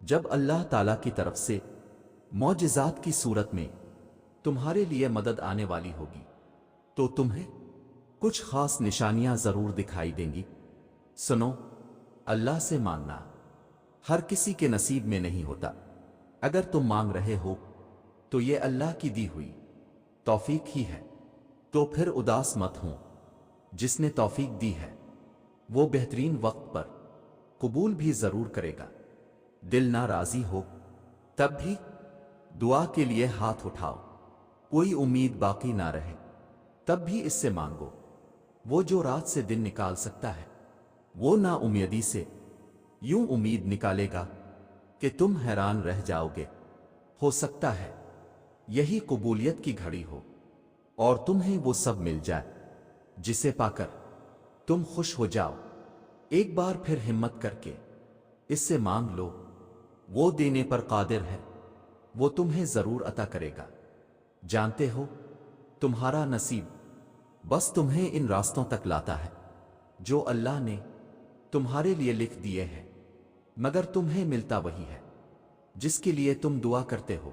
جب اللہ تعالیٰ کی طرف سے معجزات کی صورت میں تمہارے لیے مدد آنے والی ہوگی تو تمہیں کچھ خاص نشانیاں ضرور دکھائی دیں گی۔ سنو، اللہ سے مانگنا ہر کسی کے نصیب میں نہیں ہوتا۔ اگر تم مانگ رہے ہو تو یہ اللہ کی دی ہوئی توفیق ہی ہے، تو پھر اداس مت ہوں۔ جس نے توفیق دی ہے وہ بہترین وقت پر قبول بھی ضرور کرے گا۔ دل نہ راضی ہو تب بھی دعا کے لیے ہاتھ اٹھاؤ، کوئی امید باقی نہ رہے تب بھی اس سے مانگو۔ وہ جو رات سے دن نکال سکتا ہے وہ نا امیدی سے یوں امید نکالے گا کہ تم حیران رہ جاؤ گے۔ ہو سکتا ہے یہی قبولیت کی گھڑی ہو اور تمہیں وہ سب مل جائے جسے پا کر تم خوش ہو جاؤ۔ ایک بار پھر ہمت کر کے اس سے مانگ لو، وہ دینے پر قادر ہے، وہ تمہیں ضرور عطا کرے گا۔ جانتے ہو تمہارا نصیب بس تمہیں ان راستوں تک لاتا ہے جو اللہ نے تمہارے لیے لکھ دیے ہیں، مگر تمہیں ملتا وہی ہے جس کے لیے تم دعا کرتے ہو۔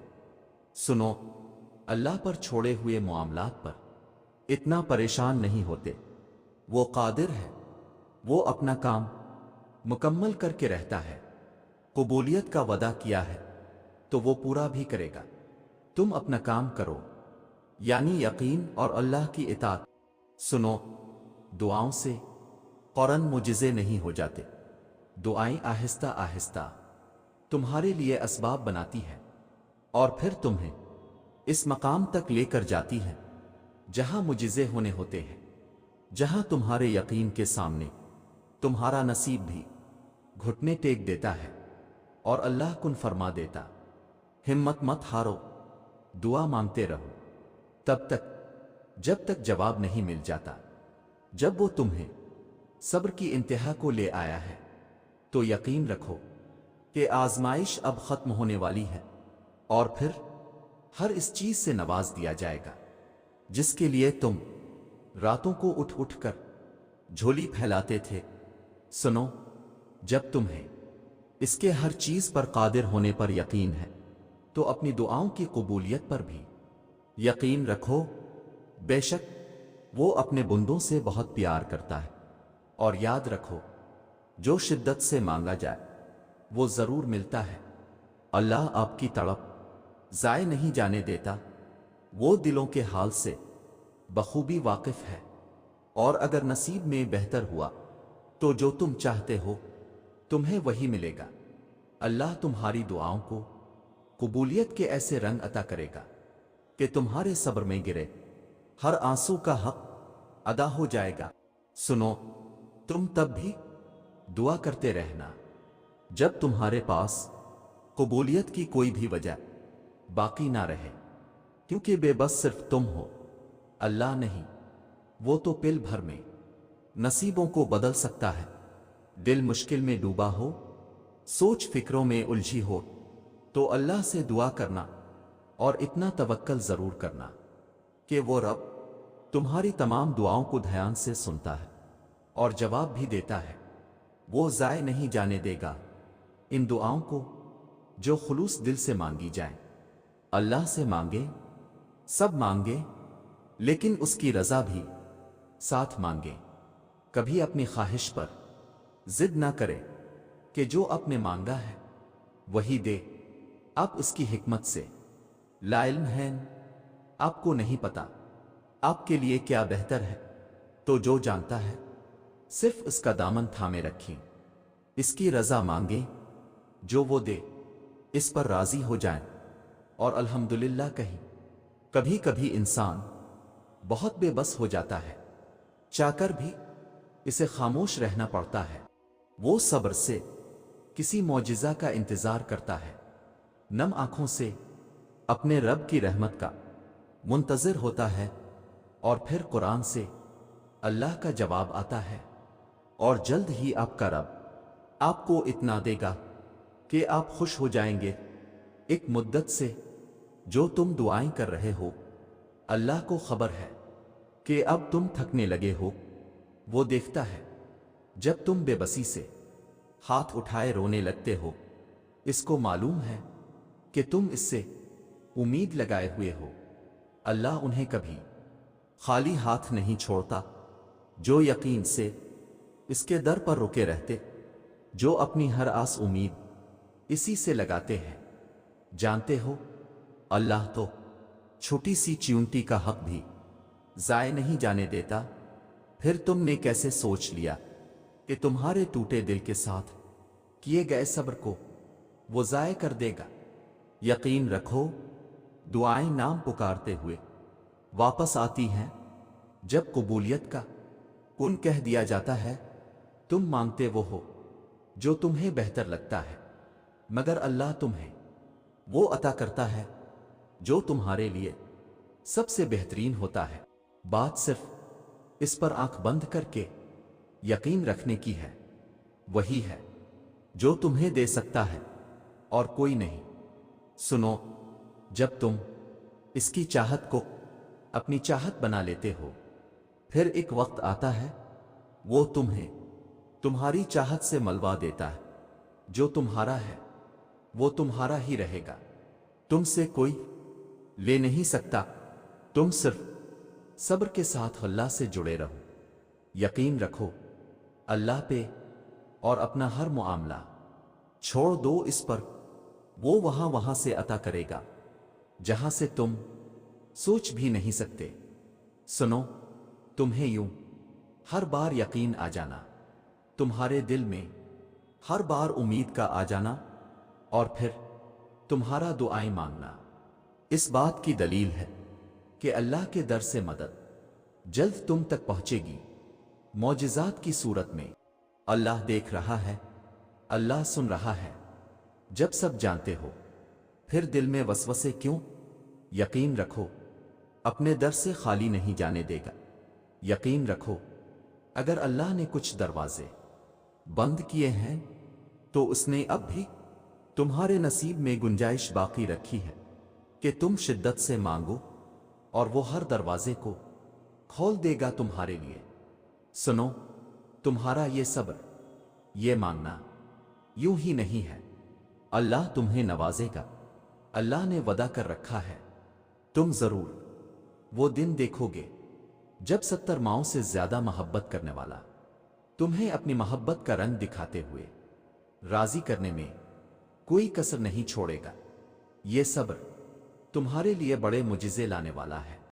سنو، اللہ پر چھوڑے ہوئے معاملات پر اتنا پریشان نہیں ہوتے، وہ قادر ہے، وہ اپنا کام مکمل کر کے رہتا ہے۔ قبولیت کا وعدہ کیا ہے تو وہ پورا بھی کرے گا۔ تم اپنا کام کرو، یعنی یقین اور اللہ کی اطاعت۔ سنو، دعاؤں سے فوراً معجزے نہیں ہو جاتے، دعائیں آہستہ آہستہ تمہارے لیے اسباب بناتی ہے اور پھر تمہیں اس مقام تک لے کر جاتی ہے جہاں معجزے ہونے ہوتے ہیں، جہاں تمہارے یقین کے سامنے تمہارا نصیب بھی گھٹنے ٹیک دیتا ہے اور اللہ کن فرما دیتا۔ ہمت مت ہارو، دعا مانگتے رہو تب تک جب تک جواب نہیں مل جاتا۔ جب وہ تمہیں صبر کی انتہا کو لے آیا ہے تو یقین رکھو کہ آزمائش اب ختم ہونے والی ہے اور پھر ہر اس چیز سے نواز دیا جائے گا جس کے لیے تم راتوں کو اٹھ اٹھ کر جھولی پھیلاتے تھے۔ سنو، جب تمہیں اس کے ہر چیز پر قادر ہونے پر یقین ہے تو اپنی دعاؤں کی قبولیت پر بھی یقین رکھو۔ بے شک وہ اپنے بندوں سے بہت پیار کرتا ہے، اور یاد رکھو جو شدت سے مانگا جائے وہ ضرور ملتا ہے۔ اللہ آپ کی تڑپ ضائع نہیں جانے دیتا، وہ دلوں کے حال سے بخوبی واقف ہے، اور اگر نصیب میں بہتر ہوا تو جو تم چاہتے ہو تمہیں وہی ملے گا۔ اللہ تمہاری دعاؤں کو قبولیت کے ایسے رنگ عطا کرے گا کہ تمہارے صبر میں گرے ہر آنسو کا حق ادا ہو جائے گا۔ سنو، تم تب بھی دعا کرتے رہنا جب تمہارے پاس قبولیت کی کوئی بھی وجہ باقی نہ رہے، کیونکہ بے بس صرف تم ہو، اللہ نہیں۔ وہ تو پل بھر میں نصیبوں کو بدل سکتا ہے۔ دل مشکل میں ڈوبا ہو، سوچ فکروں میں الجھی ہو تو اللہ سے دعا کرنا اور اتنا توکل ضرور کرنا کہ وہ رب تمہاری تمام دعاؤں کو دھیان سے سنتا ہے اور جواب بھی دیتا ہے، وہ ضائع نہیں جانے دے گا ان دعاؤں کو جو خلوص دل سے مانگی جائیں۔ اللہ سے مانگے، سب مانگے، لیکن اس کی رضا بھی ساتھ مانگے۔ کبھی اپنی خواہش پر ضد نہ کرے کہ جو آپ نے مانگا ہے وہی دے، آپ اس کی حکمت سے لا علم ہیں، آپ کو نہیں پتا آپ کے لیے کیا بہتر ہے، تو جو جانتا ہے صرف اس کا دامن تھامے رکھیں، اس کی رضا مانگیں، جو وہ دے اس پر راضی ہو جائیں اور الحمدللہ کہیں۔ کبھی کبھی انسان بہت بے بس ہو جاتا ہے، چاہ کر بھی اسے خاموش رہنا پڑتا ہے۔ وہ صبر سے کسی معجزہ کا انتظار کرتا ہے، نم آنکھوں سے اپنے رب کی رحمت کا منتظر ہوتا ہے، اور پھر قرآن سے اللہ کا جواب آتا ہے، اور جلد ہی آپ کا رب آپ کو اتنا دے گا کہ آپ خوش ہو جائیں گے۔ ایک مدت سے جو تم دعائیں کر رہے ہو اللہ کو خبر ہے کہ اب تم تھکنے لگے ہو، وہ دیکھتا ہے جب تم بے بسی سے ہاتھ اٹھائے رونے لگتے ہو اس کو معلوم ہے کہ تم اس سے امید لگائے ہوئے ہو۔ اللہ انہیں کبھی خالی ہاتھ نہیں چھوڑتا، جو یقین سے اس کے در پر رکے رہتے، جو اپنی ہر آس امید اسی سے لگاتے ہیں۔ جانتے ہو اللہ تو چھوٹی سی چیونٹی کا حق بھی ضائع نہیں جانے دیتا، پھر تم نے کیسے سوچ لیا کہ تمہارے ٹوٹے دل کے ساتھ کیے گئے صبر کو وہ ضائع کر دے گا؟ یقین رکھو دعائیں نام پکارتے ہوئے واپس آتی ہیں۔ جب قبولیت کا کن کہہ دیا جاتا ہے، تم مانگتے وہ ہو جو تمہیں بہتر لگتا ہے، مگر اللہ تمہیں وہ عطا کرتا ہے جو تمہارے لیے سب سے بہترین ہوتا ہے۔ بات صرف اس پر آنکھ بند کر کے یقین رکھنے کی ہے، وہی ہے جو تمہیں دے سکتا ہے اور کوئی نہیں۔ سنو، جب تم اس کی چاہت کو اپنی چاہت بنا لیتے ہو، پھر ایک وقت آتا ہے وہ تمہیں تمہاری چاہت سے ملوا دیتا ہے۔ جو تمہارا ہے وہ تمہارا ہی رہے گا، تم سے کوئی لے نہیں سکتا۔ تم صرف صبر کے ساتھ اللہ سے جڑے رہو، یقین رکھو اللہ پہ، اور اپنا ہر معاملہ چھوڑ دو اس پر۔ وہ وہاں سے عطا کرے گا جہاں سے تم سوچ بھی نہیں سکتے۔ سنو، تمہیں یوں ہر بار یقین آ جانا، تمہارے دل میں ہر بار امید کا آ جانا، اور پھر تمہارا دعائیں مانگنا، اس بات کی دلیل ہے کہ اللہ کے در سے مدد جلد تم تک پہنچے گی، معجزات کی صورت میں۔ اللہ دیکھ رہا ہے، اللہ سن رہا ہے۔ جب سب جانتے ہو، پھر دل میں وسوسے کیوں؟ یقین رکھو اپنے در سے خالی نہیں جانے دے گا۔ یقین رکھو اگر اللہ نے کچھ دروازے بند کیے ہیں تو اس نے اب بھی تمہارے نصیب میں گنجائش باقی رکھی ہے کہ تم شدت سے مانگو، اور وہ ہر دروازے کو کھول دے گا تمہارے لیے۔ سنو، تمہارا یہ صبر، یہ مانگنا یوں ہی نہیں ہے، اللہ تمہیں نوازے گا۔ اللہ نے وعدہ کر رکھا ہے، تم ضرور وہ دن دیکھو گے جب 70 ماؤں سے زیادہ محبت کرنے والا تمہیں اپنی محبت کا رنگ دکھاتے ہوئے راضی کرنے میں کوئی کسر نہیں چھوڑے گا۔ یہ صبر تمہارے لیے بڑے معجزے لانے والا ہے۔